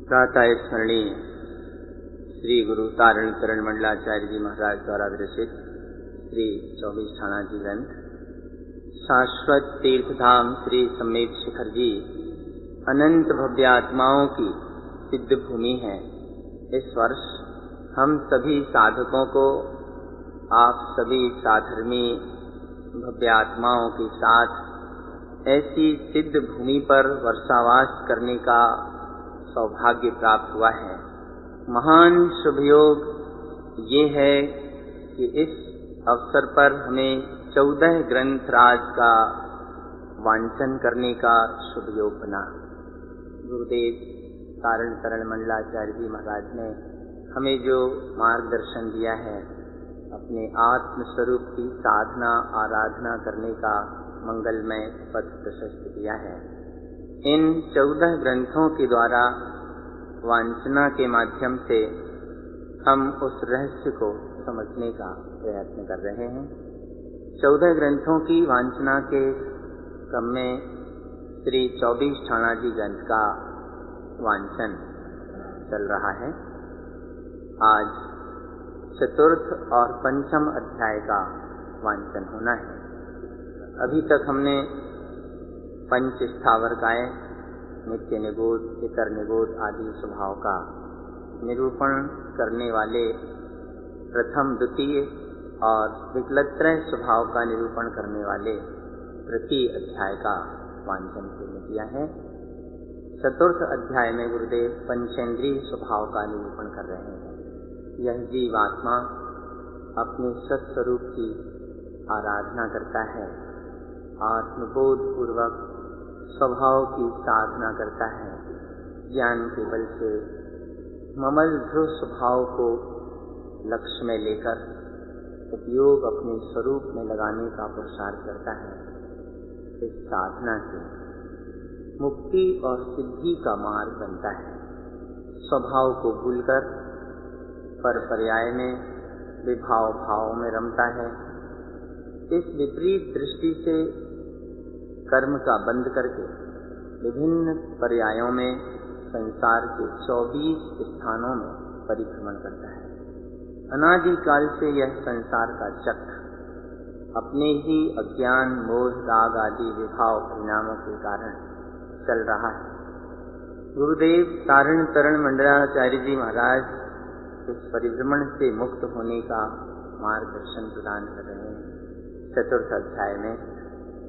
प्रातः स्मरणीय श्री गुरु तारण तरण मंडलाचार्य जी महाराज द्वारा विरचित श्री 24 ठाणा जी ग्रंथ शाश्वत तीर्थधाम श्री समेत शिखर जी अनंत भव्य आत्माओं की सिद्ध भूमि है। इस वर्ष हम सभी साधकों को आप सभी साधर्मी भव्य आत्माओं के साथ ऐसी सिद्ध भूमि पर वर्षावास करने का सौभाग्य प्राप्त हुआ है। महान शुभ योग ये है कि इस अवसर पर हमें 14 ग्रंथ राज का वांचन करने का शुभ योग बना। गुरुदेव तारण तरण मंडलाचार्य जी महाराज ने हमें जो मार्गदर्शन दिया है, अपने आत्म स्वरूप की साधना आराधना करने का मंगलमय पथ प्रशस्त किया है। इन 14 ग्रंथों के द्वारा वांचना के माध्यम से हम उस रहस्य को समझने का प्रयत्न कर रहे हैं। 14 ग्रंथों की वांचना के क्रम में श्री 24 ठाणा जी ग्रंथ का वांचन चल रहा है। आज चतुर्थ और पंचम अध्याय का वांचन होना है। अभी तक हमने पंच स्थावरकाय, नित्य निबोध, इतर निबोध आदि स्वभाव का निरूपण करने वाले प्रथम, द्वितीय और विकलत्रय स्वभाव का निरूपण करने वाले तृतीय अध्याय का वांचन पूर्ण किया है। चतुर्थ अध्याय में गुरुदेव पंचेंद्रिय स्वभाव का निरूपण कर रहे हैं। यह जीवात्मा अपने सत्स्वरूप की आराधना करता है, आत्मबोध पूर्वक स्वभाव की साधना करता है। ज्ञान के बल से ममल ध्रुव स्वभाव को लक्ष्य में लेकर उपयोग अपने स्वरूप में लगाने का पुरुषार्थ करता है। इस साधना से मुक्ति और सिद्धि का मार्ग बनता है। स्वभाव को भूलकर पर पर्याय में विभाव भाव में रमता है। इस विपरीत दृष्टि से कर्म का बंद करके विभिन्न पर्यायों में संसार के 24 स्थानों में परिभ्रमण करता है। अनादिकाल से यह संसार का चक्र अपने ही अज्ञान, मोह, राग आदि विभाव परिणामों के कारण चल रहा है। गुरुदेव तारण तरण मंडलाचार्य जी महाराज इस परिभ्रमण से मुक्त होने का मार्गदर्शन प्रदान कर रहे हैं। चतुर्थ अध्याय में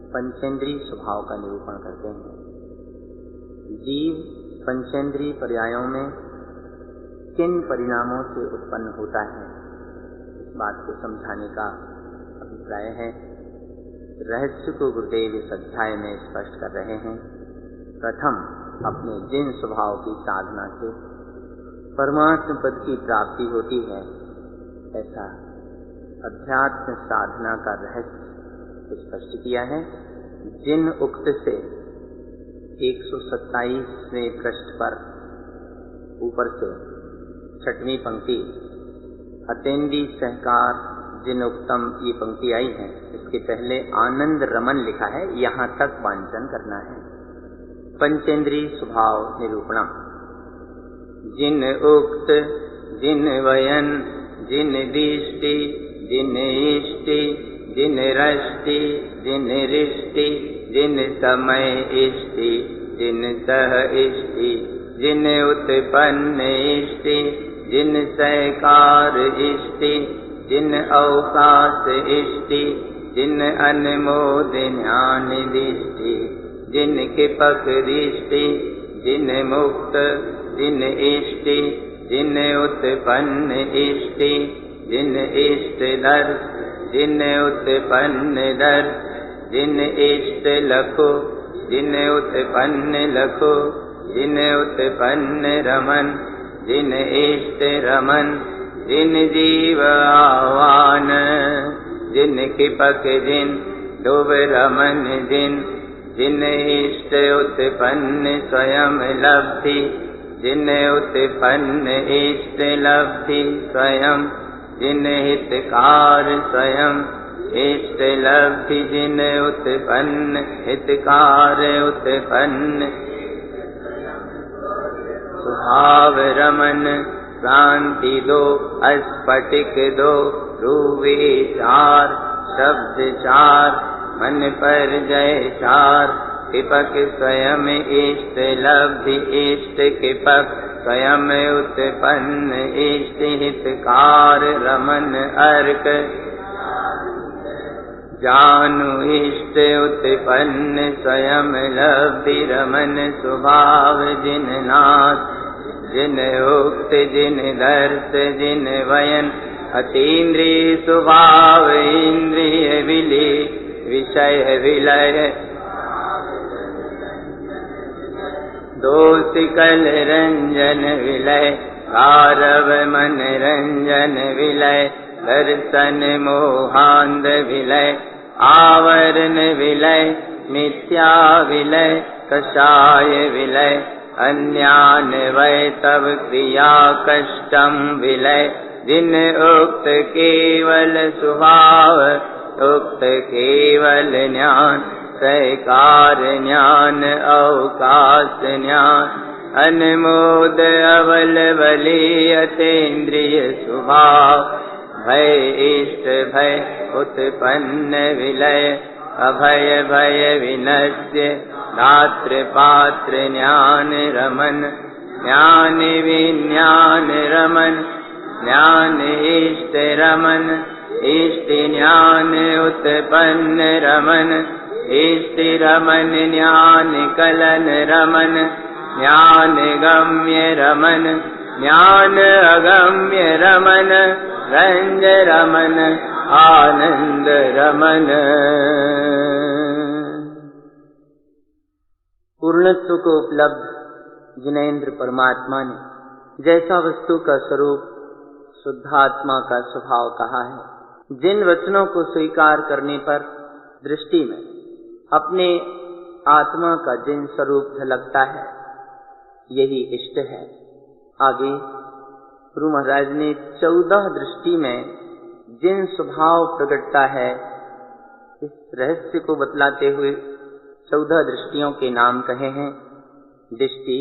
पंचेंद्रिय स्वभाव का निरूपण करते हैं। जीव पंचेंद्रिय पर्यायों में किन परिणामों से उत्पन्न होता है, इस बात को समझाने का अभिप्राय है। रहस्य को गुरुदेव इस अध्याय में स्पष्ट कर रहे हैं। प्रथम, अपने जिन स्वभाव की साधना से परमात्म पद की प्राप्ति होती है, ऐसा अध्यात्म साधना का रहस्य स्पष्ट किया है। जिन उक्त से 127वें पृष्ठ पर ऊपर से 6वीं पंक्ति अतेंदी सहकार जिन उक्तम ये पंक्ति आई है, इसके पहले आनंद रमन लिखा है। यहाँ तक वांचन करना है। पंचेंद्रिय स्वभाव निरूपणम। जिन उक्त, जिन वयन, जिन दृष्टि, जिन इष्टि, जिन रष्टि, जिन रिष्टि, जिन समय इष्टि, जिन सह इष्टि, जिन उत्पन्न इष्टि, जिन सहकार इष्टि, जिन अवकाश इष्टि, जिन अनुमोद ज्ञान दृष्टि, जिन कृपक दृष्टि, जिन मुक्त, जिन इष्टि, जिन उत्पन्न इष्टि, जिन इष्ट दर्श, जिन उत्पन्न दर्श, जिन इष्ट लखो, जिन उत्पन्न लखो, जिन उत्पन्न रमन, जिन इष्ट रमन, जिन जीव आह्वान, जिन कृपक जिन डूब रमन, जिन जिन इष्ट उत्पन्न स्वयं लब्धि, जिन उत्पन्न इष्ट लब्धि स्वयं, जिन हितकार स्वयं इष्ट लब्धि, जिन उत्पन्न हितकार उत्पन्न स्वभाव रमन, क्रांति दो अस्फटिक दो, रूवे चार शब्द चार, मन पर जय चार, किपक स्वयं इष्ट लब्धि इष्ट किपक, स्वयं उत्पन्न इष्ट हितकार, रमन अर्क जानु इष्ट उत्पन्न, स्वयं लब्धि रमन स्वभाव जिन नाथ, जिन उक्त जिन दर्श जिन वयन, अतीन्द्रिय स्वभाव इंद्रिय विलय, विषय विलय, दोष कल रंजन विलय, कारव मन रंजन विलय, दर्शन मोहांध विलय, आवरण विलय, मिथ्या विलय, कषाय विलय, अन्यान वै तव क्रिया कष्टम विलय, जिन उक्त केवल स्वभाव, उक्त केवल ज्ञान, सहकार ज्ञान अवकाश ज्ञान, अनमोद अवल बली अतीन्द्रिय स्वभाव, भय इष्ट भय उत्पन्न विलय, अभय भय विनश्य, दात्र पात्र ज्ञान रमन, ज्ञान विज्ञान रमन, ज्ञान इष्ट रमन, इष्ट ज्ञान उत्पन्न रमन, इष्ट रमन ज्ञान कलन रमन, ज्ञान गम्य रमन, ज्ञान अगम्य रमन, रंज रमन, आनंद रमन। पूर्णत्व को उपलब्ध जिनेन्द्र परमात्मा ने जैसा वस्तु का स्वरूप शुद्धात्मा का स्वभाव कहा है, जिन वचनों को स्वीकार करने पर दृष्टि में अपने आत्मा का जिन स्वरूप झलकता है, यही इष्ट है। आगे गुरु महाराज ने 14 दृष्टि में जिन स्वभाव प्रकटता है, इस रहस्य को बतलाते हुए 14 दृष्टियों के नाम कहे हैं। दिष्टि,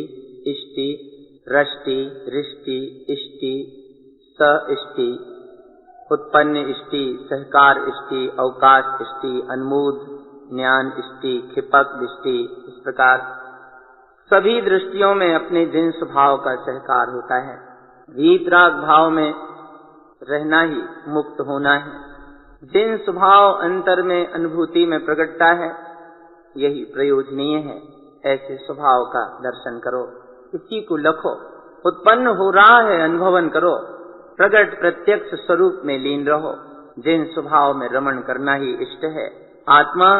इष्टि, रष्टि, रिष्टि, इष्टि, स-इष्टि, उत्पन्न इष्टि, सहकार इष्टि, अवकाश इष्टि, अनमोद ज्ञान इष्टि, क्षिपक दृष्टि। इस प्रकार सभी दृष्टियों में अपने जिन स्वभाव का सहकार होता है। वीतराग भाव में रहना ही मुक्त होना है। जिन स्वभाव अंतर में अनुभूति में प्रकटता है, यही प्रयोजनीय है। ऐसे स्वभाव का दर्शन करो, इसी को लखो। उत्पन्न हो रहा है, अनुभवन करो। प्रकट प्रत्यक्ष स्वरूप में लीन रहो। जिन स्वभाव में रमण करना ही इष्ट है। आत्मा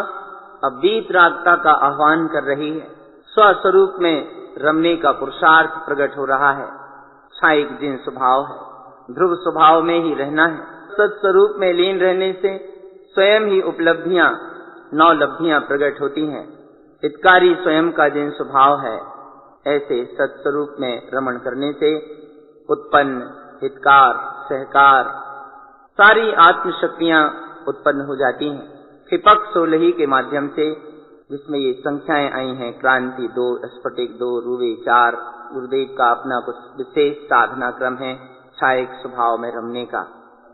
अब वीतरागता का आह्वान कर रही है। स्वस्वरूप में रमने का पुरुषार्थ प्रकट हो रहा है। क्षायिक जिन स्वभाव है, ध्रुव स्वभाव में ही रहना है। सत्स्वरूप में लीन रहने से स्वयं ही उपलब्धियां, 9 लब्धियां प्रकट होती हैं। हितकारी स्वयं का जिन स्वभाव है, ऐसे सत्स्वरूप में रमण करने से उत्पन्न हितकार, सहकार, सारी आत्मशक्तियां उत्पन्न हो जाती हैं। क्षिपक 16 के माध्यम से, जिसमें ये संख्याएं आई हैं, क्रांति 2, स्फटिक 2, रूवे 4। गुरुदेव का अपना कुछ विशेष साधना क्रम है क्षायिक स्वभाव में रमने का।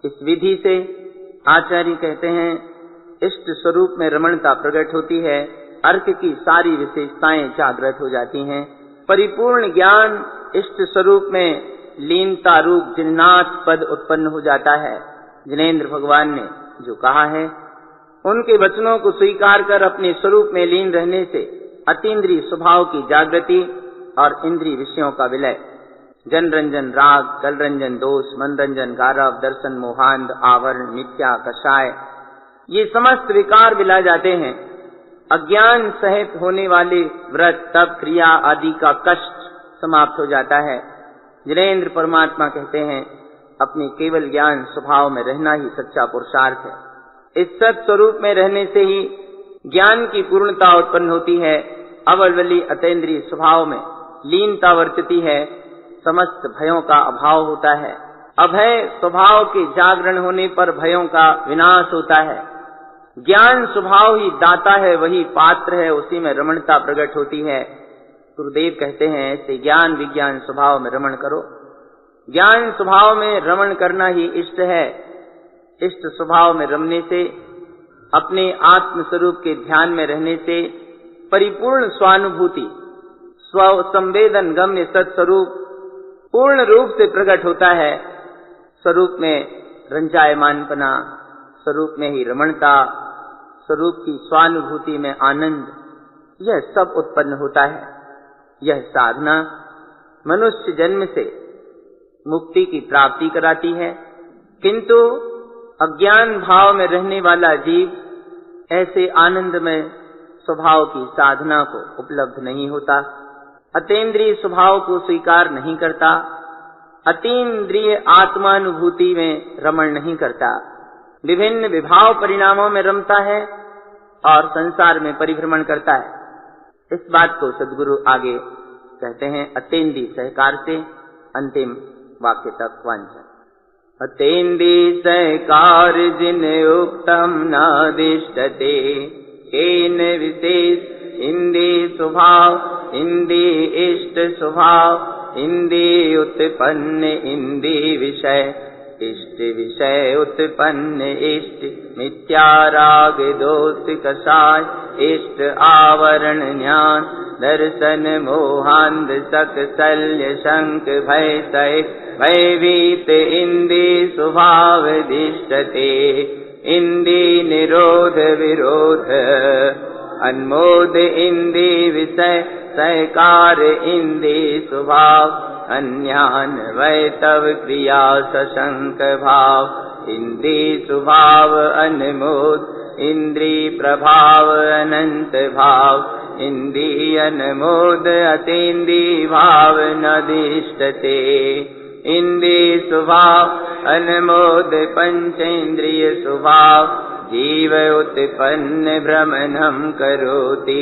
इस विधि से आचार्य कहते हैं, इष्ट स्वरूप में रमणता प्रकट होती है। अर्क की सारी विशेषताएं जागृत हो जाती हैं। परिपूर्ण ज्ञान इष्ट स्वरूप में लीनता रूप जिन्नाथ पद उत्पन्न हो जाता है। जिनेन्द्र भगवान ने जो कहा है, उनके वचनों को स्वीकार कर अपने स्वरूप में लीन रहने से अतीन्द्रिय स्वभाव की जागृति और इंद्रिय विषयों का विलय, जन रंजन राग, कल रंजन दोष, मन रंजन गारव, दर्शन मोहांध, आवरण मिथ्या कषाय, ये समस्त विकार विला जाते हैं। अज्ञान सहित होने वाले व्रत, तप, क्रिया आदि का कष्ट समाप्त हो जाता है। जिनेन्द्र परमात्मा कहते हैं, अपने केवल ज्ञान स्वभाव में रहना ही सच्चा पुरुषार्थ है। इस सत स्वरूप में रहने से ही ज्ञान की पूर्णता उत्पन्न होती है। अवलवली अतीन्द्रिय स्वभाव में लीनता वर्तती है। समस्त भयों का अभाव होता है। अभय स्वभाव के जागरण होने पर भयों का विनाश होता है। ज्ञान स्वभाव ही दाता है, वही पात्र है, उसी में रमणता प्रकट होती है। गुरुदेव कहते हैं ऐसे ज्ञान विज्ञान स्वभाव में रमण करो। ज्ञान स्वभाव में रमण करना ही इष्ट है। इष्ट स्वभाव में रमने से, अपने आत्म स्वरूप के ध्यान में रहने से परिपूर्ण स्वानुभूति, स्व संवेदन गम्य सत्स्वरूप पूर्ण रूप से प्रकट होता है। स्वरूप में रंजायमानपना, स्वरूप में ही रमणता, स्वरूप की स्वानुभूति में आनंद, यह सब उत्पन्न होता है। यह साधना मनुष्य जन्म से मुक्ति की प्राप्ति कराती है, किंतु अज्ञान भाव में रहने वाला जीव ऐसे आनंदमय स्वभाव की साधना को उपलब्ध नहीं होता, अतीन्द्रिय स्वभाव को स्वीकार नहीं करता, अतीन्द्रिय आत्मानुभूति में रमण नहीं करता, विभिन्न विभाव परिणामों में रमता है और संसार में परिभ्रमण करता है। इस बात को सद्गुरु आगे कहते हैं अतीन्द्रिय सहकार से अंतिम वाक्य तक वांछन। अतीन्द्रिय सहकार जिन उक्तम नादिष्टते, केन विशेष इंद्रिय स्वभाव इंद्रिय इष्ट स्वभाव, इंद्रिय उत्पन्न इंद्रिय विषय, इष्ट विषय उत्पन्न इष्ट, मिथ्या राग दोष कषाय, इष्ट आवरण ज्ञान, दर्शन मोहांध सक शल्य शंक भय सहित, भयभीत इंद्रिय स्वभाव दिष्टते, इंद्रिय निरोध विरोध, अन्मोद इंद्रिय विषय सहकार इंद्रिय स्वभाव, अन्यान वै तव क्रिया सशंक भाव, इंद्रिय स्वभाव अनमोद, इंद्रिय प्रभाव अनंत भाव, इंद्रिय अनमोद अतीन्द्रिय भाव नदिष्टते, इंद्रिय स्वभाव अनमोद पंचेन्द्रिय स्वभाव, जीव उत्पन्न भ्रमणं करोति,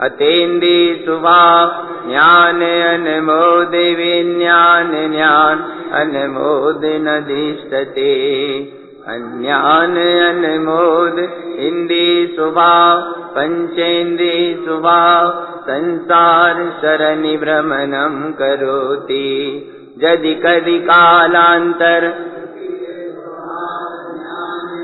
अतीन्द्रिय स्वभाव ज्ञान अनमोद विज्ञान ज्ञान अनमोद नदिष्टते, अन्यान अनमोद इंद्रिय स्वभाव पंचेन्द्रिय स्वभाव, संसार शरणि भ्रमणं करोति, यदि कदि कालांतर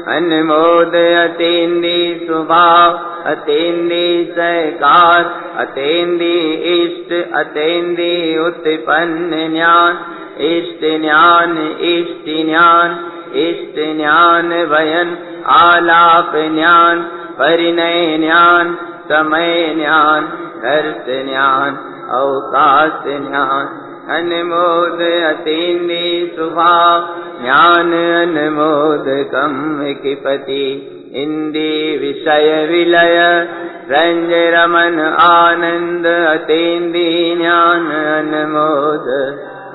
अनमोद अतीन्द्रिय स्वभाव, अतीन्द्रिय सहकार, अतीन्द्रिय इष्ट, अतीन्द्रिय उत्पन्न ज्ञान, इष्ट ज्ञान इष्ट ज्ञान, इष्ट ज्ञान वयन आलाप ज्ञान, परिणय ज्ञान, समय ज्ञान, दर्श ज्ञान, अवकाश ज्ञान, अनमोद अतीन्द्रिय स्वभाव ज्ञान अनमोद कम किपति, इंद्रिय विषय विलय रंज रमन आनंद, अतीन्द्रिय ज्ञान अनमोद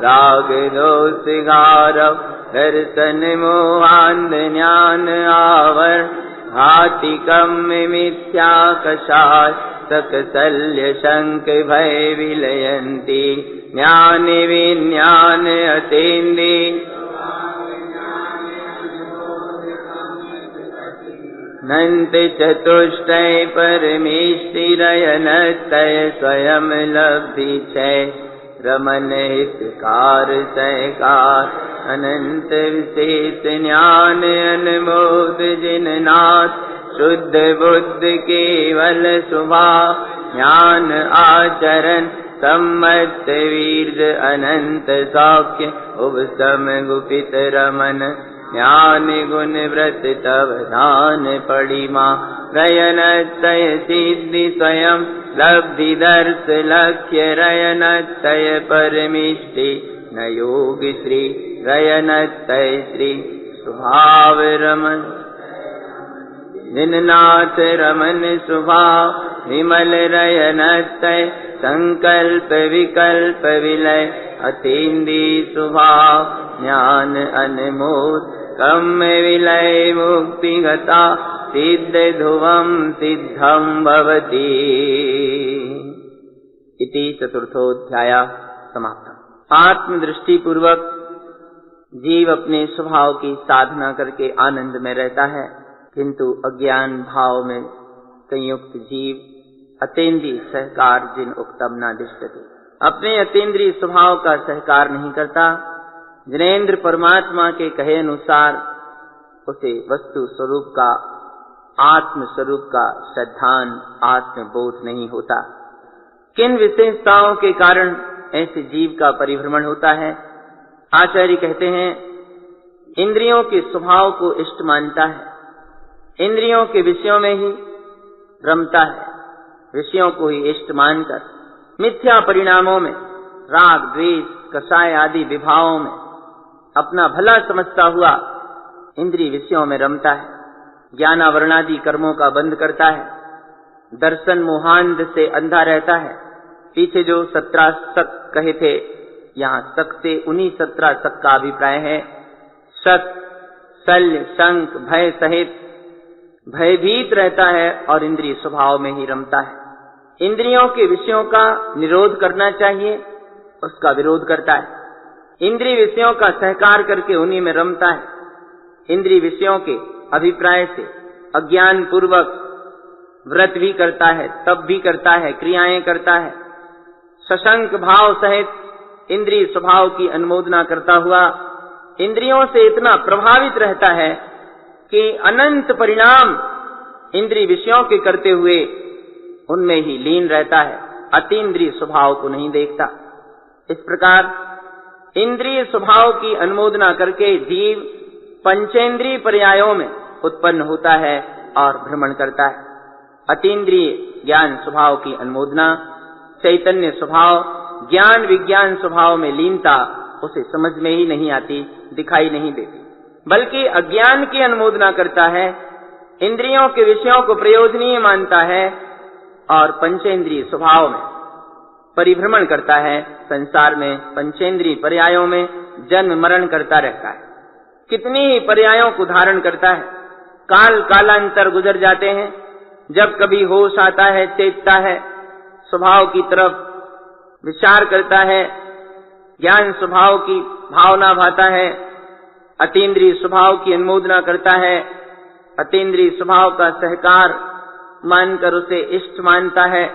राग दोष गारव, दर्शन मोहांध ज्ञान आवर, घातिकम मिथ्या कषाय, सक शल्य शंक भय विलयन्ति, ज्ञान विज्ञान अतीन्द्रिय नंत चतुष्टय परमेष्टिरयनतय स्वयं लब्धि छय, रमन हितकार सहकार, अनंत विशेष ज्ञान अनमोद जिननाथ, शुद्ध बुद्ध केवल स्वभाव, ज्ञान आचरण सम्मत वीर्य, अनंत सौख्य उपसम गुपित रमन, ज्ञान गुण व्रत तव धान पड़िमा, रयनतय सिद्धि स्वयं लब्धि दर्श लक्ष्य, रयनतय परमिष्टि न योग श्री, रयनतय श्री स्वभाव रमन, जिननाथ रमन स्वभाव, विमल रयनतय संकल्प विकल्प विलय, अतीन्द्रिय स्वभाव ज्ञान अनमोद, कम विलय मुक्ति गता, सिद्ध ध्रुवम सिद्धम भवति। इति चतुर्थोऽध्यायः समाप्तः। आत्मदृष्टि पूर्वक जीव अपने स्वभाव की साधना करके आनंद में रहता है, किंतु अज्ञान भाव में संयुक्त जीव अतेंद्रिय सहकार जिन उक्तम न दिष्टते। अपने अतेंद्रिय स्वभाव का सहकार नहीं करता, जिनेन्द्र परमात्मा के कहे अनुसार उसे वस्तु स्वरूप का, आत्म स्वरूप का श्रद्धान आत्मबोध नहीं होता। किन विशेषताओं के कारण ऐसे जीव का परिभ्रमण होता है? आचार्य कहते हैं, इंद्रियों के स्वभाव को इष्ट मानता है, इंद्रियों के विषयों में ही रमता है, विषयों को ही इष्ट मानकर मिथ्या परिणामों में, राग द्वेष कषाय आदि विभावों में अपना भला समझता हुआ इंद्रिय विषयों में रमता है, ज्ञानावरणादि कर्मों का बंद करता है, दर्शन मोहांध से अंधा रहता है। पीछे जो 17 शक कहे थे, यहाँ शक से उन्हीं 17 शक का अभिप्राय है। शक, शल्य, शंक, भय सहित भयभीत रहता है और इंद्रिय स्वभाव में ही रमता है। इंद्रियों के विषयों का निरोध करना चाहिए, उसका विरोध करता है। इंद्रिय विषयों का सहकार करके उन्हीं में रमता है। इंद्रिय विषयों के अभिप्राय से अज्ञान पूर्वक व्रत भी करता है, तप भी करता है, क्रियाएं करता है। सशंक भाव सहित इंद्रिय स्वभाव की अनुमोदना करता हुआ इंद्रियों से इतना प्रभावित रहता है कि अनंत परिणाम इंद्रिय विषयों के करते हुए उनमें ही लीन रहता है, अतीन्द्रिय स्वभाव को नहीं देखता। इस प्रकार इंद्रिय स्वभाव की अनुमोदना करके जीव पंचेंद्रिय पर्यायों में उत्पन्न होता है और भ्रमण करता है। अतीन्द्रिय ज्ञान स्वभाव की अनुमोदना, चैतन्य स्वभाव, ज्ञान विज्ञान स्वभाव में लीनता उसे समझ में ही नहीं आती, दिखाई नहीं देती, बल्कि अज्ञान की अनुमोदना करता है, इंद्रियों के विषयों को प्रयोजनीय मानता है और पंचेंद्रिय स्वभाव में परिभ्रमण करता है। संसार में पंचेंद्रिय पर्यायों में जन्म मरण करता रहता है, कितनी ही पर्यायों को धारण करता है। काल कालांतर गुजर जाते हैं, जब कभी होश आता है, चेतता है, स्वभाव की तरफ विचार करता है, ज्ञान स्वभाव की भावना भाता है, अतीन्द्रिय स्वभाव की अनुमोदना करता है, अतीन्द्रिय स्वभाव का सहकार मानकर उसे इष्ट मानता है,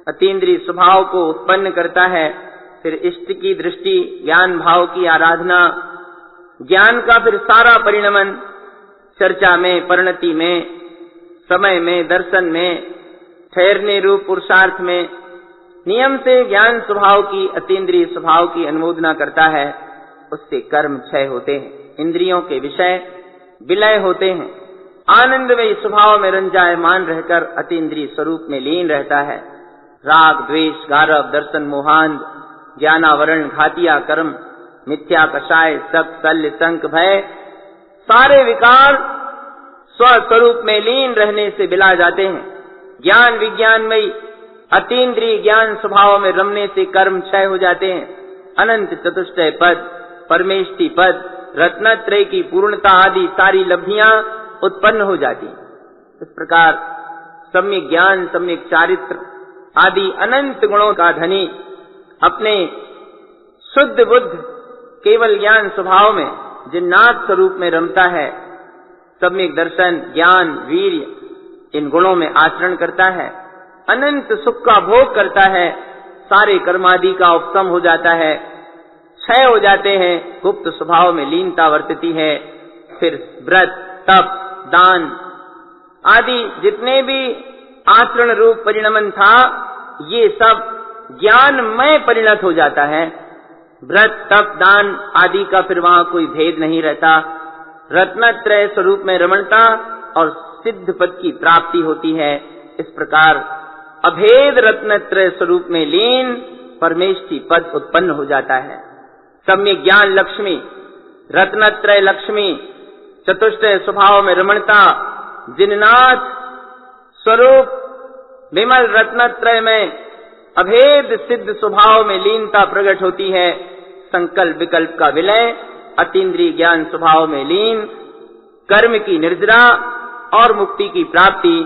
अतीन्द्रिय स्वभाव को उत्पन्न करता है। फिर इष्ट की दृष्टि, ज्ञान भाव की आराधना, ज्ञान का फिर सारा परिणमन चर्चा में, परिणति में, समय में, दर्शन में, ठहरने रूप पुरुषार्थ में नियम से ज्ञान स्वभाव की, अतीन्द्रिय स्वभाव की अनुमोदना करता है। उससे कर्म क्षय होते हैं, इंद्रियों के विषय विलय होते हैं, आनंदमय स्वभाव में रंजायमान रहकर अतीन्द्रिय स्वरूप में लीन रहता है। राग द्वेष गारव दर्शन मोहांध, ज्ञानावरण घातिया कर्म, मिथ्या कषाय, शक, शल्य, शंक, भय, सारे विकार स्वस्वरूप में लीन रहने से बिला जाते हैं। ज्ञान विज्ञानमयी अतीन्द्रिय ज्ञान स्वभाव में रमने से कर्म क्षय हो जाते हैं। अनंत चतुष्टय पद, परमेष्टि पद, रत्नत्रय की पूर्णता आदि सारी लब्धियां उत्पन्न हो जाती। इस प्रकार सम्यक ज्ञान, सम्यक चारित्र आदि अनंत गुणों का धनी अपने शुद्ध बुद्ध केवल ज्ञान स्वभाव में जिन्नाथ स्वरूप में रमता है, सम्यक दर्शन, ज्ञान, वीर्य इन गुणों में आचरण करता है, अनंत सुख का भोग करता है, सारे कर्मादि का उपशम हो जाता है, क्षय हो जाते हैं, गुप्त स्वभाव में लीनता वर्तती है। फिर व्रत, तप, दान आदि जितने भी आचरण रूप परिणमन था, ये सब ज्ञानमय परिणत हो जाता है। व्रत, तप, दान आदि का फिर वहां कोई भेद नहीं रहता। रत्नत्रय स्वरूप में रमणता और सिद्ध पद की प्राप्ति होती है। इस प्रकार अभेद रत्नत्रय स्वरूप में लीन परमेष्टि पद उत्पन्न हो जाता है। सम्यक ज्ञान लक्ष्मी, रत्नत्रय लक्ष्मी, चतुष्टय स्वभाव में रमणता, जिननाथ स्वरूप विमल रत्नत्रय में अभेद सिद्ध स्वभाव में लीनता प्रकट होती है। संकल्प विकल्प का विलय, अतीन्द्रिय ज्ञान स्वभाव में लीन, कर्म की निर्जरा और मुक्ति की प्राप्ति,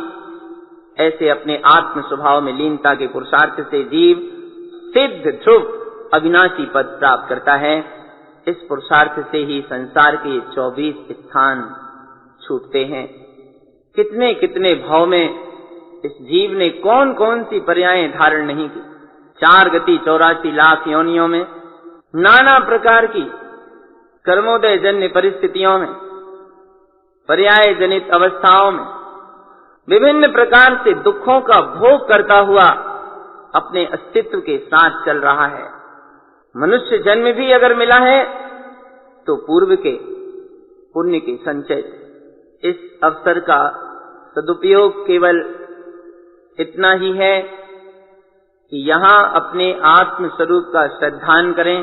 ऐसे अपने आत्म स्वभाव में लीनता के पुरुषार्थ से जीव सिद्ध ध्रुव अविनाशी पद प्राप्त करता है। इस पुरुषार्थ से ही संसार के 24 स्थान छूटते हैं। कितने कितने भाव में इस जीव ने कौन कौन सी पर्यायें धारण नहीं की। 4 गति 84 लाख योनियों में, नाना प्रकार की कर्मोदय जन्य परिस्थितियों में, पर्याय जनित अवस्थाओं में, विभिन्न प्रकार से दुखों का भोग करता हुआ अपने अस्तित्व के साथ चल रहा है। मनुष्य जन्म भी अगर मिला है तो पूर्व के पुण्य के संचय। इस अवसर का सदुपयोग केवल इतना ही है कि यहाँ अपने आत्म स्वरूप का श्रद्धान करें,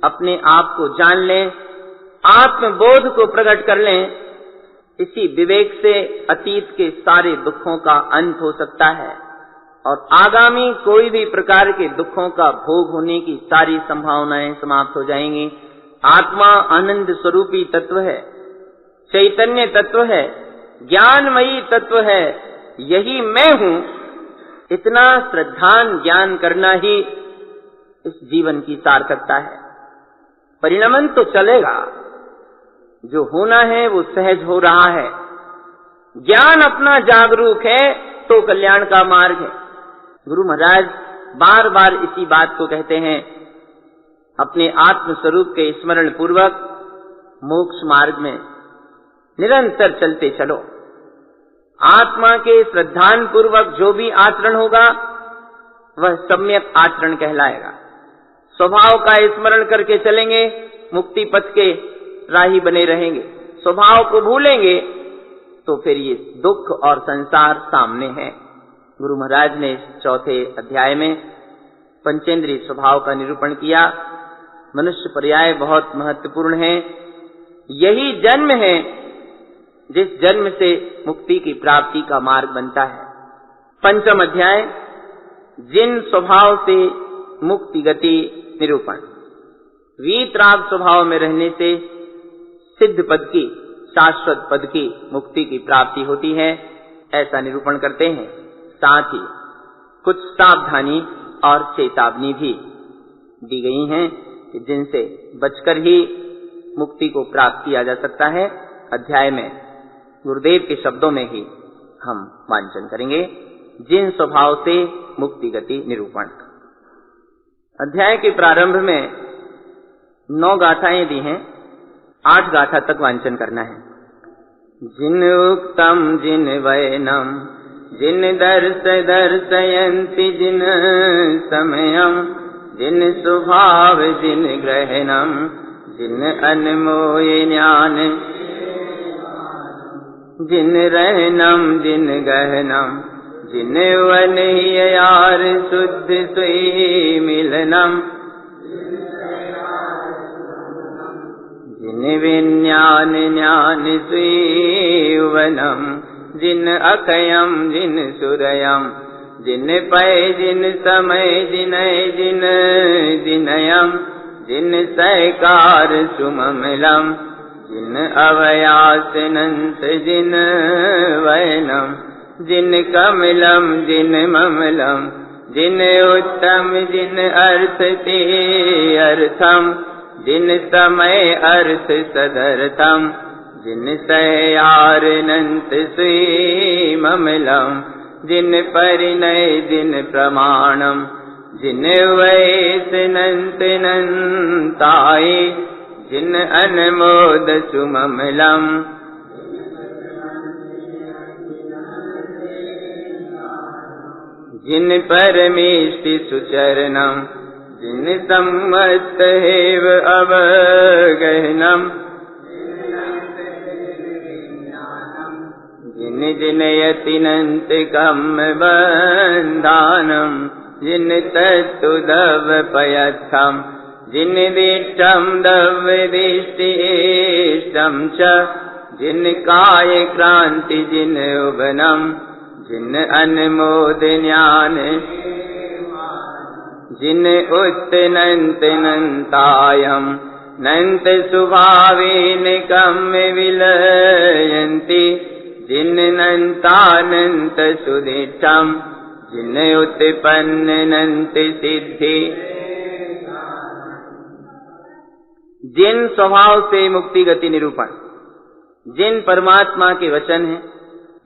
अपने आप को जान लें, आत्मबोध को प्रकट कर लें। इसी विवेक से अतीत के सारे दुखों का अंत हो सकता है और आगामी कोई भी प्रकार के दुखों का भोग होने की सारी संभावनाएं समाप्त हो जाएंगी। आत्मा आनंद स्वरूपी तत्व है, चैतन्य तत्व है, ज्ञानमयी तत्व है, यही मैं हूं। इतना श्रद्धान ज्ञान करना ही इस जीवन की सार्थकता है। परिणमन तो चलेगा, जो होना है वो सहज हो रहा है। ज्ञान अपना जागरूक है तो कल्याण का मार्ग है। गुरु महाराज बार बार इसी बात को कहते हैं, अपने आत्म स्वरूप के स्मरण पूर्वक मोक्ष मार्ग में निरंतर चलते चलो। आत्मा के श्रद्धान पूर्वक जो भी आचरण होगा वह सम्यक आचरण कहलाएगा। स्वभाव का स्मरण करके चलेंगे, मुक्ति पथ के राही बने रहेंगे। स्वभाव को भूलेंगे तो फिर ये दुख और संसार सामने है। गुरु महाराज ने 4थे अध्याय में पंचेंद्रिय स्वभाव का निरूपण किया। मनुष्य पर्याय बहुत महत्वपूर्ण है। यही जन्म है जिस जन्म से मुक्ति की प्राप्ति का मार्ग बनता है। 5म अध्याय जिन स्वभाव से मुक्ति गति निरूपण। वीतराग स्वभाव में रहने से सिद्ध पद की, शाश्वत पद की मुक्ति की प्राप्ति होती है, ऐसा निरूपण करते हैं। साथ ही कुछ सावधानी और चेतावनी भी दी गई हैं कि जिनसे बचकर ही मुक्ति को प्राप्त किया जा सकता है। अध्याय में गुरुदेव के शब्दों में ही हम वांचन करेंगे। जिन स्वभाव से मुक्ति गति निरूपण। अध्याय के प्रारंभ में 9 गाथाएं दी हैं, 8 गाथा तक वांचन करना है। जिन उक्तम जिन वैनम जिन दर्शयन्ति जिन समयम जिन स्वभाव जिन ग्रहणम जिन अनमोय ज्ञान जिन रहनम जिन गहनम जिन वन यार शुद्ध सुई मिलनम जिन विज्ञान ज्ञान सुई वनम जिन अकयम जिन सुरयम जिन पय जिन समय जिनय जिन जिनयम जिन सैकार सुममलम जिन अवयासनंत जिन वैनम जिन कमलम जिन ममलम जिन उत्तम जिन अर्थ ते अर्थम जिन समय अर्थ सदर्थम जिन सयारनंत सुई ममलम जिन परिणय जिन प्रमाणम जिन वैसनंत नंताय जिन अनमोद सुममलम जिन परमेष्टि सुचरणम जिन सम्मत हेव अवगहनम जिन जिन यतिनंत कम बंधानम जिन तत्तुदव पयत्थम जिन दिष्टम दव्यदिष्टिष्टम च जिन काय क्रांति जिन उबनम जिन अनमोद ज्ञान जिन उत्तनंत नंतायम नंत सुभावेन कम विलयन्ति जिन नंतानंत सुदिष्टम जिन उत्पन्न नंत सिद्धि। जिन स्वभाव से मुक्ति गति निरूपण। जिन परमात्मा के वचन हैं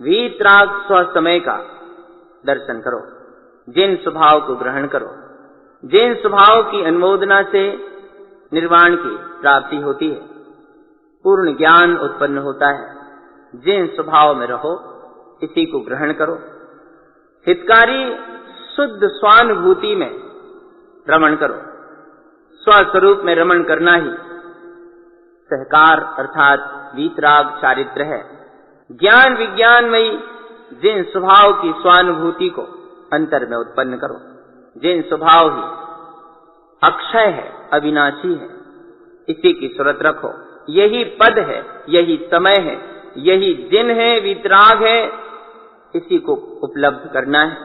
वीतराग स्व समय का दर्शन करो, जिन स्वभाव को ग्रहण करो, जिन स्वभाव की अनुमोदना से निर्वाण की प्राप्ति होती है, पूर्ण ज्ञान उत्पन्न होता है, जिन स्वभाव में रहो इसी को ग्रहण करो। हितकारी शुद्ध स्वानुभूति में रमण करो। स्वस्वरूप में रमण करना ही सहकार अर्थात वीतराग चारित्र है। ज्ञान विज्ञानमयी जिन स्वभाव की स्वानुभूति को अंतर में उत्पन्न करो, जिन स्वभाव ही अक्षय है, अविनाशी है, इसी की सुरत रखो। यही पद है, यही समय है, यही दिन है, वीतराग है, इसी को उपलब्ध करना है।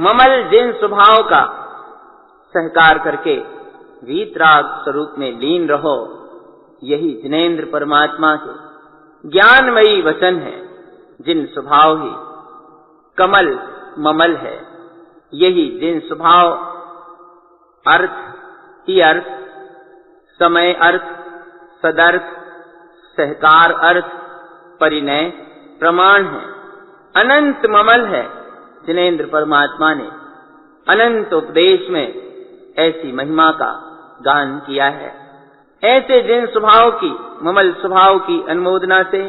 ममल जिन स्वभाव का सहकार करके वीतराग स्वरूप में लीन रहो, यही जिनेंद्र परमात्मा के ज्ञानमयी वचन है। जिन स्वभाव ही कमल ममल है, यही जिन स्वभाव अर्थ ही अर्थ, समय अर्थ, सदर्थ, सहकार अर्थ, परिणय प्रमाण है। अनंत ममल है। जिनेंद्र परमात्मा ने अनंत उपदेश में ऐसी महिमा का गान किया है। ऐसे जिन स्वभाव की, ममल स्वभाव की अनुमोदना से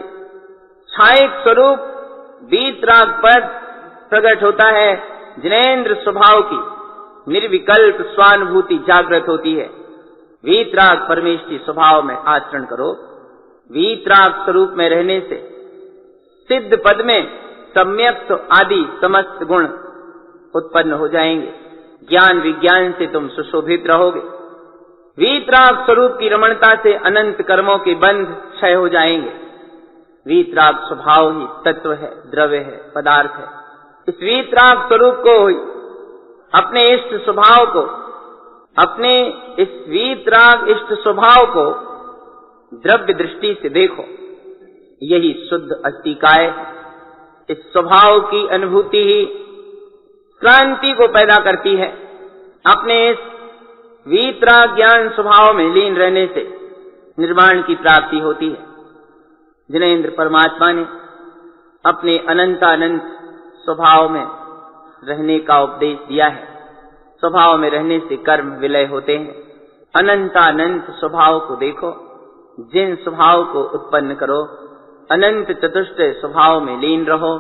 छायक स्वरूप वीतराग पद प्रकट होता है। जिनेंद्र स्वभाव की निर्विकल्प स्वानुभूति जागृत होती है। वीतराग परमेष्टि स्वभाव में आचरण करो। वीतराग स्वरूप में रहने से सिद्ध पद में सम्यक्त आदि समस्त गुण उत्पन्न हो जाएंगे। ज्ञान विज्ञान से तुम सुशोभित रहोगे। वीतराग स्वरूप की रमणता से अनंत कर्मों के बंध क्षय हो जाएंगे। वीतराग स्वभाव ही तत्व है, द्रव्य है, पदार्थ है। इस वीतराग स्वरूप को, अपने इष्ट स्वभाव को, अपने इस वीतराग इष्ट स्वभाव को द्रव्य दृष्टि से देखो। यही शुद्ध अस्तिकाय है। इस स्वभाव की अनुभूति ही क्रांति को पैदा करती है। अपने इस वीतराग ज्ञान स्वभाव में लीन रहने से निर्वाण की प्राप्ति होती है। जिनेंद्र परमात्मा ने अपने अनंतानंत स्वभाव में रहने का उपदेश दिया है। स्वभाव में रहने से कर्म विलय होते हैं। अनंतानंत स्वभाव को देखो, जिन स्वभाव को उत्पन्न करो, अनंत चतुष्ट स्वभाव में लीन रहो।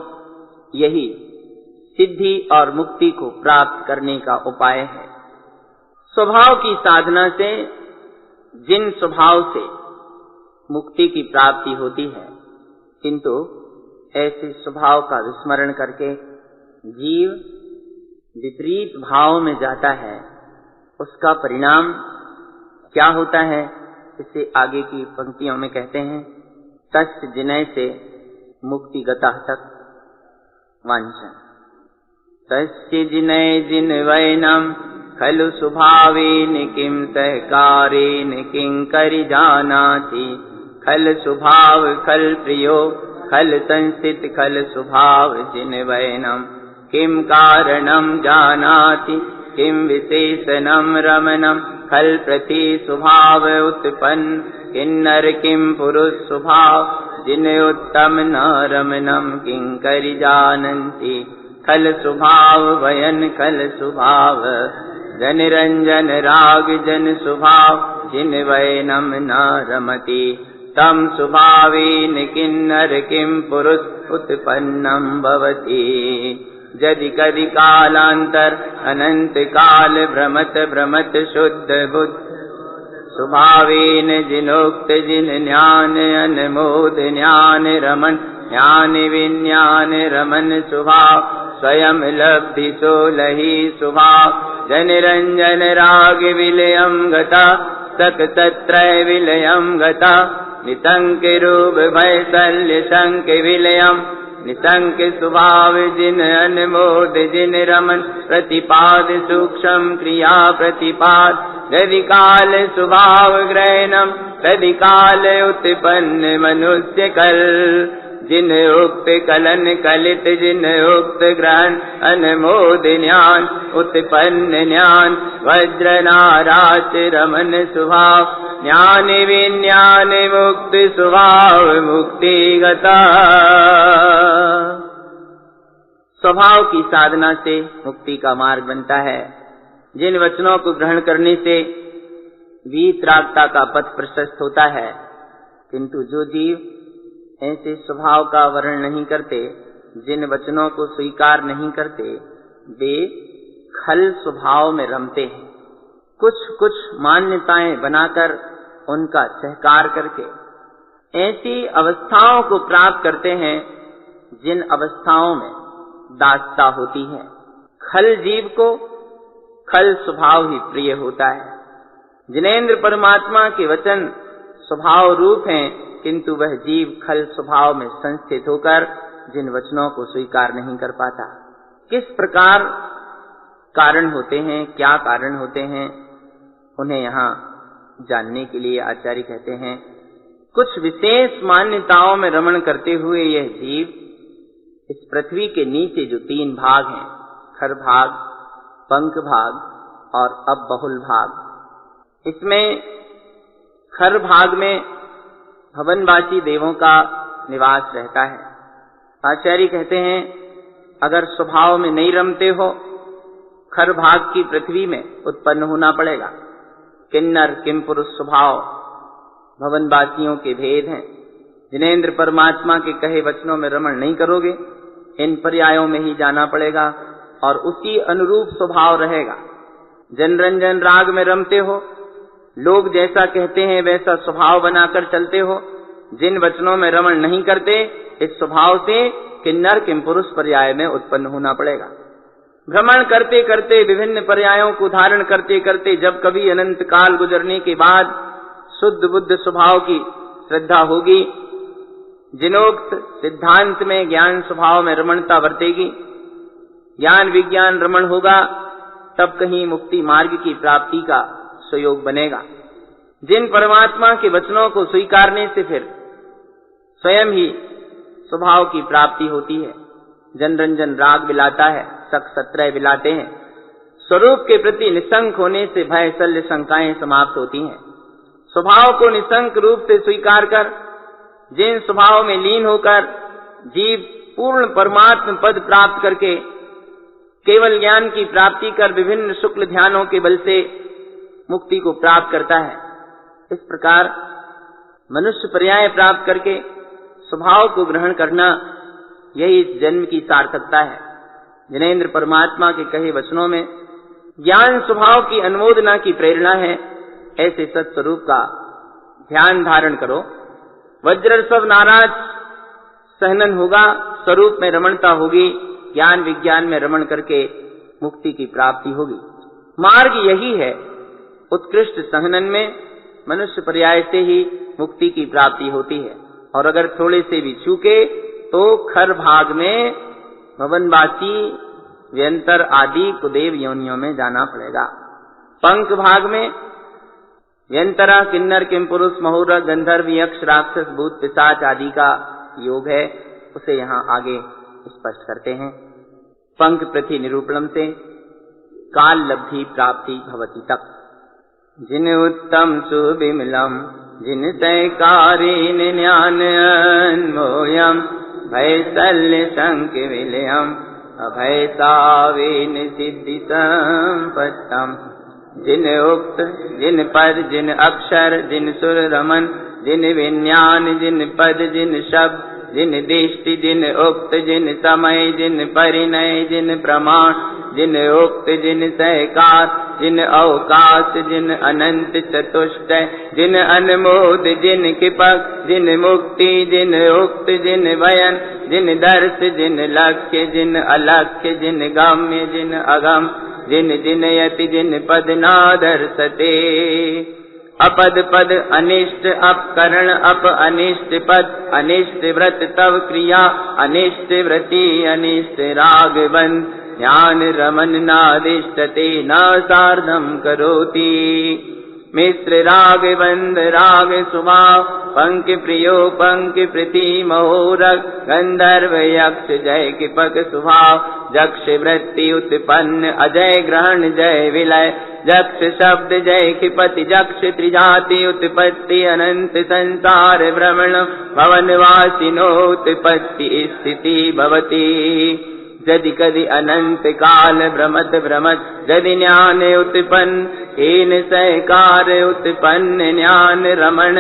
यही सिद्धि और मुक्ति को प्राप्त करने का उपाय है। स्वभाव की साधना से जिन स्वभाव से मुक्ति की प्राप्ति होती है, किंतु ऐसे स्वभाव का विस्मरण करके जीव विपरीत भाव में जाता है, उसका परिणाम क्या होता है, इसे आगे की पंक्तियों में कहते हैं। तस्य जिनय से मुक्तिगतः तक वांछन। तस्य जिनय जिनवैनम खलु स्वभावेन किं सहकारेण किंकरि जानाति। खल स्वभाव खल प्रियो खल संस्थित खल स्वभाव जिनवैनम किं कारणं जानाति। किं विशेषणं रमणं खल प्रति स्वभाव उत्पन्न। किन्नर किं पुरुष स्वभाव जिन उत्तम न रमणं किंकरि जानन्ति। खल स्वभाव वयन खल स्वभाव जन रंजन राग जन स्वभाव जिन वैनम न रमति। तम स्वभावेन किन्नर किं पुरुष उत्पन्नं भवति। जदि कदि कालांतर अनंत काल भ्रमत भ्रमत शुद्ध बुद्ध स्वभावेन जिनोक्त जिन ज्ञान अनमोद ज्ञान रमन ज्ञान विज्ञान रमन स्वभाव स्वयं लब्धि सो लही स्वभाव। जन रंजन राग विलयम गता सक तत्रय विलयम गता। नितंक रूप भय शल्य शंक विलयम निसंक स्वभाव जिन अनमोद जिन रमन प्रतिपाद सूक्ष्म क्रिया प्रतिपाद। यदि काल स्वभाव ग्रहणम तदि काल उत्पन्न मनुष्य कल। जिन उक्त कलन कलित जिन उक्त ग्रहण अनमोद ज्ञान उत्पन्न ज्ञान। वज्र नाराच रमन स्वभाव ज्ञान विज्ञान मुक्त स्वभाव मुक्ति गता। स्वभाव की साधना से मुक्ति का मार्ग बनता है। जिन वचनों को ग्रहण करने से वीतरागता का पथ प्रशस्त होता है, किंतु जो जीव ऐसे स्वभाव का वर्णन नहीं करते, जिन वचनों को स्वीकार नहीं करते, वे खल स्वभाव में रमते हैं। कुछ कुछ मान्यताएं बनाकर उनका सहकार करके ऐसी अवस्थाओं को प्राप्त करते हैं जिन अवस्थाओं में दासता होती है। खल जीव को खल स्वभाव ही प्रिय होता है। जिनेंद्र परमात्मा के वचन स्वभाव रूप हैं, किंतु वह जीव खल स्वभाव में संस्थित होकर जिन वचनों को स्वीकार नहीं कर पाता। किस प्रकार कारण होते हैं, क्या कारण होते हैं, उन्हें यहाँ जानने के लिए आचार्य कहते हैं, कुछ विशेष मान्यताओं में रमण करते हुए यह जीव इस पृथ्वी के नीचे जो 3 भाग हैं, खर भाग, पंख भाग और अब बहुल भाग, इसमें खर भाग में भवनवासी देवों का निवास रहता है। आचार्य कहते हैं, अगर स्वभाव में नहीं रमते हो, खर भाग की पृथ्वी में उत्पन्न होना पड़ेगा। किन्नर किम पुरुष स्वभाव भवनवासियों के भेद हैं। जिनेंद्र परमात्मा के कहे वचनों में रमण नहीं करोगे, इन पर्यायों में ही जाना पड़ेगा और उसी अनुरूप स्वभाव रहेगा। जनरंजन राग में रमते हो, लोग जैसा कहते हैं वैसा स्वभाव बनाकर चलते हो। जिन वचनों में रमण नहीं करते, इस स्वभाव से किन्नर किम पुरुष पर्याय में उत्पन्न होना पड़ेगा। भ्रमण करते करते, विभिन्न पर्यायों को धारण करते करते, जब कभी अनंत काल गुजरने के बाद शुद्ध बुद्ध स्वभाव की श्रद्धा होगी, जिनोक्त सिद्धांत में ज्ञान स्वभाव में रमणता वर्तेगी, ज्ञान विज्ञान रमण होगा, तब कहीं मुक्ति मार्ग की प्राप्ति का सुयोग बनेगा। जिन परमात्मा के वचनों को स्वीकारने से फिर स्वयं ही स्वभाव की प्राप्ति होती है। जनरंजन राग बिलाता है, सख सत्रह बिलाते हैं। स्वरूप के प्रति निसंक होने से भय शल्य शंकाएं समाप्त होती हैं। स्वभाव को निसंक रूप से स्वीकार कर जिन स्वभाव में लीन होकर जीव पूर्ण परमात्म पद प्राप्त करके केवल ज्ञान की प्राप्ति कर विभिन्न शुक्ल ध्यानों के बल से मुक्ति को प्राप्त करता है, इस प्रकार मनुष्य पर्याय प्राप्त करके स्वभाव को ग्रहण करना, यही इस जन्म की सार्थकता है। जिनेंद्र परमात्मा के कहे वचनों में ज्ञान स्वभाव की अनुमोदना की प्रेरणा है। ऐसे सत्स्वरूप का ध्यान धारण करो। वज्र सब नाराज सहनन होगा, स्वरूप में रमणता होगी, ज्ञान विज्ञान में रमण करके मुक्ति की प्राप्ति होगी। मार्ग यही है। उत्कृष्ट सहनन में मनुष्य पर्याय से ही मुक्ति की प्राप्ति होती है, और अगर थोड़े से भी चूके तो खर भाग में भवनवासी व्यंतर आदि कुदेव योनियों में जाना पड़ेगा। पंख भाग में व्यंतरा किन्नर किम पुरुष महुर गंधर्व यक्ष राक्षस भूत पिशाच आदि का योग है, उसे यहाँ आगे स्पष्ट करते हैं। पंख प्रति निरूपणम से काल लब्धि प्राप्ति भवति तक। जिन उत्तम सुविमलम जिन तय कारेन ज्ञान अन्मोयम भय शल्य शंक विलयम अभय सावेन सिद्धि संपत्तम। जिन उक्त जिन पद जिन अक्षर जिन सुर रमन जिन विज्ञान जिन पद जिन शब्द जिन दृष्टि जिन उक्त जिन समय जिन परिणय जिन प्रमाण जिन उक्त जिन सहकार जिन अवकाश जिन अनंत चतुष्टय जिन अनमोद जिन कृपक जिन मुक्ति जिन उक्त जिन वयन जिन दर्श जिन लक्ष्य जिन अलक्ष्य जिन गम्य जिन अगम जिन जिन यति जिन पद नादर्शते। अपद पद अनिष्ट अपकरण अप अनिष्ट पद अनिष्ट व्रत तव क्रिया अनिष्ट व्रति अनिष्ट राग बंध ज्ञान रमन नादिष्टते न सार्धम करोति। मिश्र राग बंध राग स्वभाव पंक प्रियो पंक प्रीति महोरग गंधर्व यक्ष जय कृपक स्वभाव जक्ष वृत्ति उत्पन्न अजय ग्रहण जय विलय जक्ष शब्द जय क्षिपति जक्ष त्रिजाति उत्पत्ति अनंत संसार भ्रमण भवन वासिनोत्पत्ति स्थिति भवति। यदि कदि अनंत काल भ्रमत भ्रमत यदि ज्ञान उत्पन्न हीन सहकार उत्पन्न ज्ञान रमण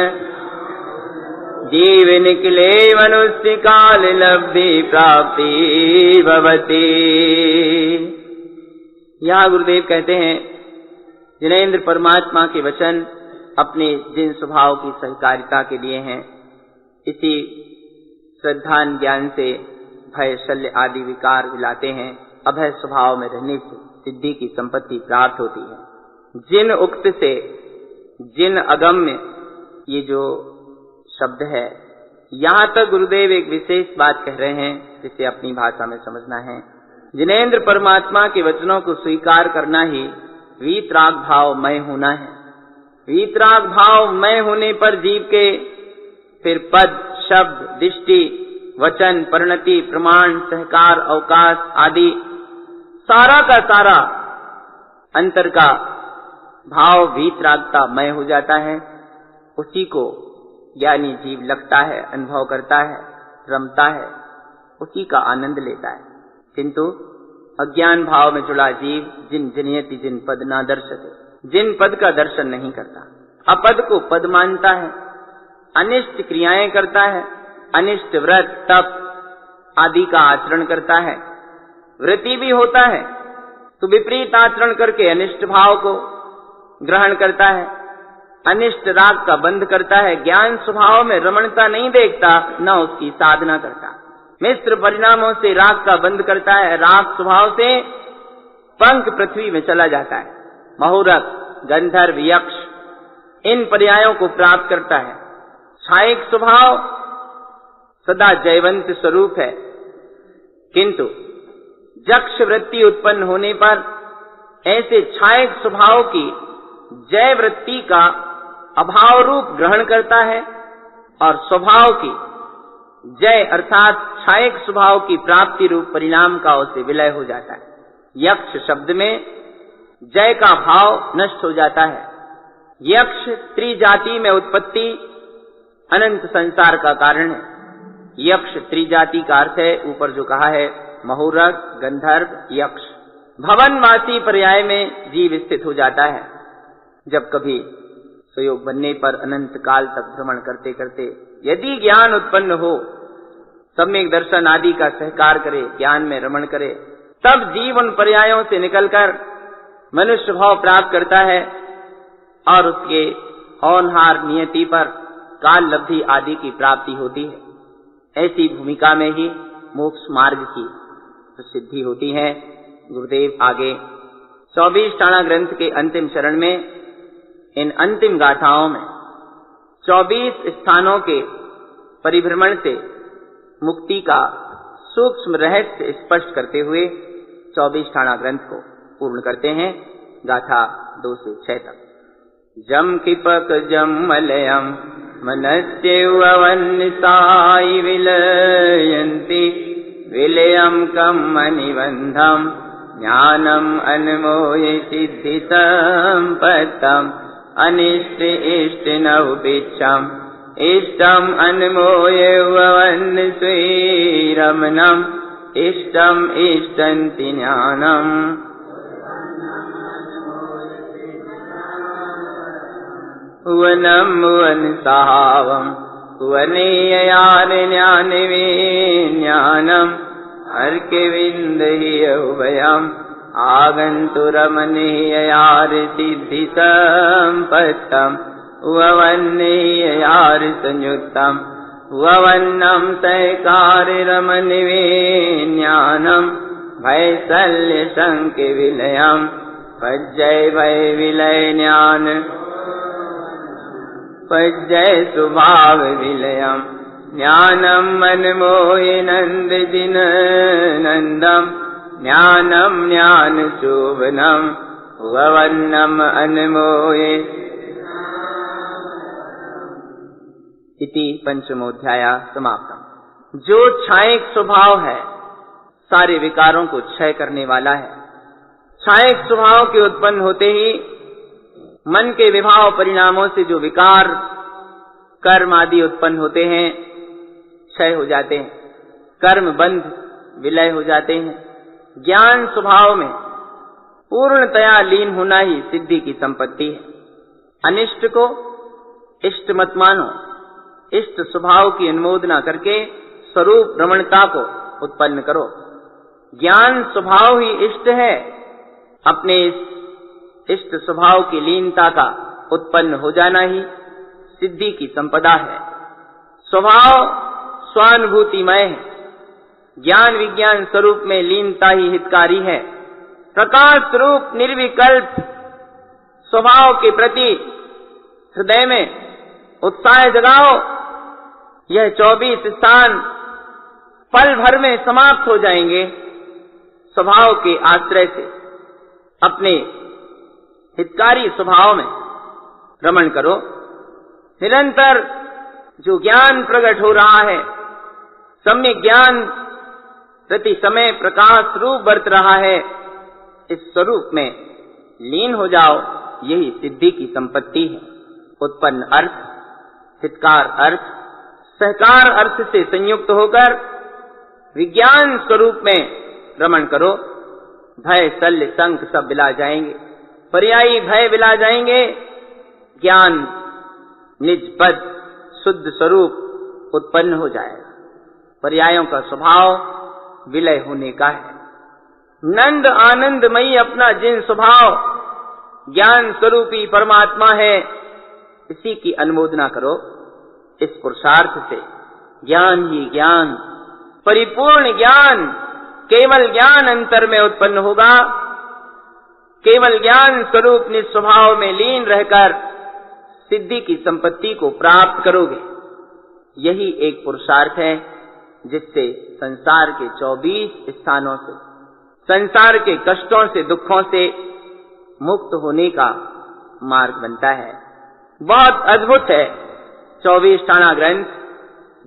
जीव निकले मनुष्य काल लब्धि प्राप्ति भवती। यहाँ गुरुदेव कहते हैं जिनेंद्र परमात्मा के वचन अपने जिन स्वभाव की सहकारिता के लिए हैं, इसी श्रद्धा ज्ञान से भय शल्य आदि विकार मिलाते हैं, अभय स्वभाव में रहने से सिद्धि की संपत्ति प्राप्त होती है। जिन उक्त से जिन अगम्य, ये जो शब्द है, यहाँ तक गुरुदेव एक विशेष बात कह रहे हैं जिसे अपनी भाषा में समझना है। जिनेंद्र परमात्मा के वचनों को स्वीकार करना ही वीतराग भावमय होना है। वीतराग भावमय होने पर जीव के फिर पद, शब्द, दृष्टि, वचन, परिणति, प्रमाण, सहकार, अवकाश आदि सारा का सारा अंतर का भाव वीतरागतामय हो जाता है। उसी को ज्ञानी जीव लगता है, अनुभव करता है, रमता है, उसी का आनंद लेता है। किंतु अज्ञान भाव में जुड़ा जीव जिन जनयति जिन पद ना दर्शते, जिन पद का दर्शन नहीं करता, अपद को पद मानता है, अनिष्ट क्रियाएं करता है, अनिष्ट व्रत तप आदि का आचरण करता है, व्रती भी होता है तो विपरीत आचरण करके अनिष्ट भाव को ग्रहण करता है, अनिष्ट राग का बंध करता है, ज्ञान स्वभाव में रमणता नहीं देखता, न उसकी साधना करता, मिश्र परिणामों से राग का बंध करता है, राग स्वभाव से पंख पृथ्वी में चला जाता है, महुरक, गंधर्व, यक्ष इन पर्यायों को प्राप्त करता है। छायक स्वभाव सदा जयवंत स्वरूप है, किंतु यक्ष वृत्ति उत्पन्न होने पर ऐसे छायक स्वभाव की जय वृत्ति का अभाव रूप ग्रहण करता है और स्वभाव की जय अर्थात छायक स्वभाव की प्राप्ति रूप परिणाम का उसे विलय हो जाता है। यक्ष शब्द में जय का भाव नष्ट हो जाता है। यक्ष त्रिजाति में उत्पत्ति अनंत संसार का कारण है। यक्ष त्रिजाति का अर्थ है ऊपर जो कहा है महुरक, गंधर्व, यक्ष। भवनवासी पर्याय में जीव स्थित हो जाता है। जब कभी सुयोग बनने पर अनंत काल तक भ्रमण करते करते यदि ज्ञान उत्पन्न हो, सम्यक दर्शन आदि का सहकार करे, ज्ञान में रमण करे, तब जीव उन पर्यायों से निकलकर मनुष्य भाव प्राप्त करता है और उसके होनहार नियति पर काल लब्धि आदि की प्राप्ति होती है। ऐसी भूमिका में ही मोक्ष मार्ग की प्रसिद्धि होती है। गुरुदेव आगे 24 टाणा ग्रंथ के अंतिम चरण में इन अंतिम गाथाओं में 24 स्थानों के परिभ्रमण से मुक्ति का सूक्ष्म रहस्य स्पष्ट करते हुए 24 टाणा ग्रंथ को पूर्ण करते हैं। गाथा 2 से 6 तक। जम किपक जम मलयम मनस्यवन्निसाई विलयन्ति विलयम कम निबंधम ज्ञानम अनमोय सिद्धि संपत्तम अनिष्ट इष्ट नवपिच्छम इष्टम अनमोय वन्न स्वीरमणम इष्टम इष्टन्ति ज्ञानम। वनम वन सहावम वनेयान ज्ञान विज्ञानम हर्के विंदहि उभयम आगंतुरमनेयार सिद्धि संपत्तम ववन्नेयार संयुक्तम ववन्नम सहकार रमन विज्ञानम भयशल्य शंक विलयम पज्जय भय विलय ज्ञान पज्जय स्वभाव विलयम ज्ञानम मनमोहि नंद जिन नंदम ज्ञानम ज्ञान शोभनम ववन्नम अनमोहे। इति पंचमोध्याय समाप्तम। जो छायक स्वभाव है सारे विकारों को क्षय करने वाला है। छायक स्वभाव के उत्पन्न होते ही मन के विभाव परिणामों से जो विकार कर्म आदि उत्पन्न होते हैं क्षय हो जाते हैं, कर्म बंध विलय हो जाते हैं, ज्ञान स्वभाव में पूर्णतया लीन होना ही सिद्धि की संपत्ति है। अनिष्ट को इष्ट मत मानो, इष्ट स्वभाव की अनुमोदना करके स्वरूप रमणता को उत्पन्न करो। ज्ञान स्वभाव ही इष्ट है, अपने इस इष्ट स्वभाव की लीनता का उत्पन्न हो जाना ही सिद्धि की संपदा है। स्वभाव स्वानुभूतिमय है, ज्ञान विज्ञान स्वरूप में लीनता ही हितकारी है। प्रकाश स्वरूप निर्विकल्प स्वभाव के प्रति हृदय में उत्साह जगाओ। यह 24 स्थान पल भर में समाप्त हो जाएंगे। स्वभाव के आश्रय से अपने हितकारी स्वभाव में रमण करो। निरंतर जो ज्ञान प्रकट हो रहा है, सम्यक ज्ञान प्रति समय प्रकाश रूप बरत रहा है, इस स्वरूप में लीन हो जाओ। यही सिद्धि की संपत्ति है। उत्पन्न अर्थ, हितकार अर्थ, सहकार अर्थ से संयुक्त होकर विज्ञान स्वरूप में रमण करो। भय शल्य शंख सब विला जाएंगे, पर्यायी भय विला जाएंगे। ज्ञान निज पद शुद्ध स्वरूप उत्पन्न हो जाएगा। पर्यायों का स्वभाव विलय होने का है। नंद आनंदमयी अपना जिन स्वभाव ज्ञान स्वरूपी परमात्मा है, इसी की अनुमोदना करो। इस पुरुषार्थ से ज्ञान ही ज्ञान, परिपूर्ण ज्ञान, केवल ज्ञान अंतर में उत्पन्न होगा। केवल ज्ञान स्वरूप निस्वभाव में लीन रहकर सिद्धि की संपत्ति को प्राप्त करोगे। यही एक पुरुषार्थ है जिससे संसार के 24 स्थानों से, संसार के कष्टों से, दुखों से मुक्त होने का मार्ग बनता है। बहुत अद्भुत है 24 टाणा ग्रंथ।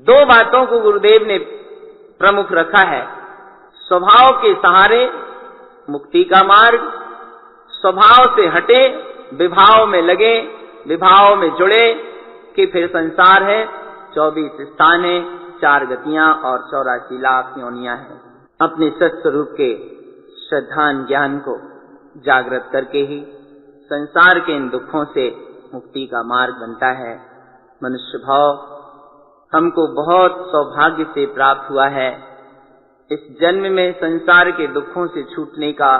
2 बातों को गुरुदेव ने प्रमुख रखा है। स्वभाव के सहारे मुक्ति का मार्ग, स्वभाव से हटे विभाव में लगे, विभाव में जुड़े कि फिर संसार है, 24 स्थान है, 4 गतियां और 84 लाख योनियां हैं। अपने सत्स्वरूप के श्रद्धान ज्ञान को जागृत करके ही संसार के इन दुखों से मुक्ति का मार्ग बनता है। मनुष्य भाव हमको बहुत सौभाग्य से प्राप्त हुआ है। इस जन्म में संसार के दुखों से छूटने का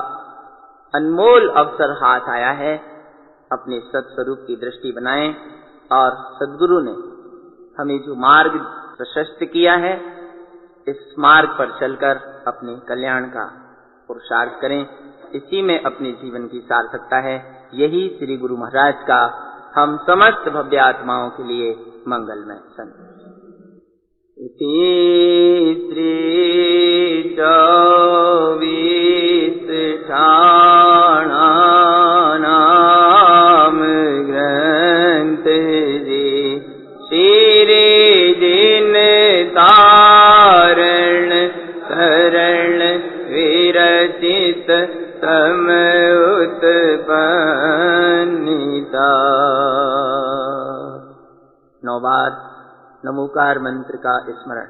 अनमोल अवसर हाथ आया है। अपने सत्स्वरूप की दृष्टि बनाएं और सद्गुरु ने हमें जो मार्ग प्रशस्त किया है, इस मार्ग पर चलकर अपने कल्याण का पुरुषार्थ करें। इसी में अपने जीवन की सार्थकता है। यही श्री गुरु महाराज का हम समस्त भव्य आत्माओं के लिए मंगलमय संदेश। इति श्री 24 टाणा नाम ग्रंथ जी श्री जिन तारण करण विरचित तम उत्पन्निता। 9 बार नमोकार मंत्र का स्मरण।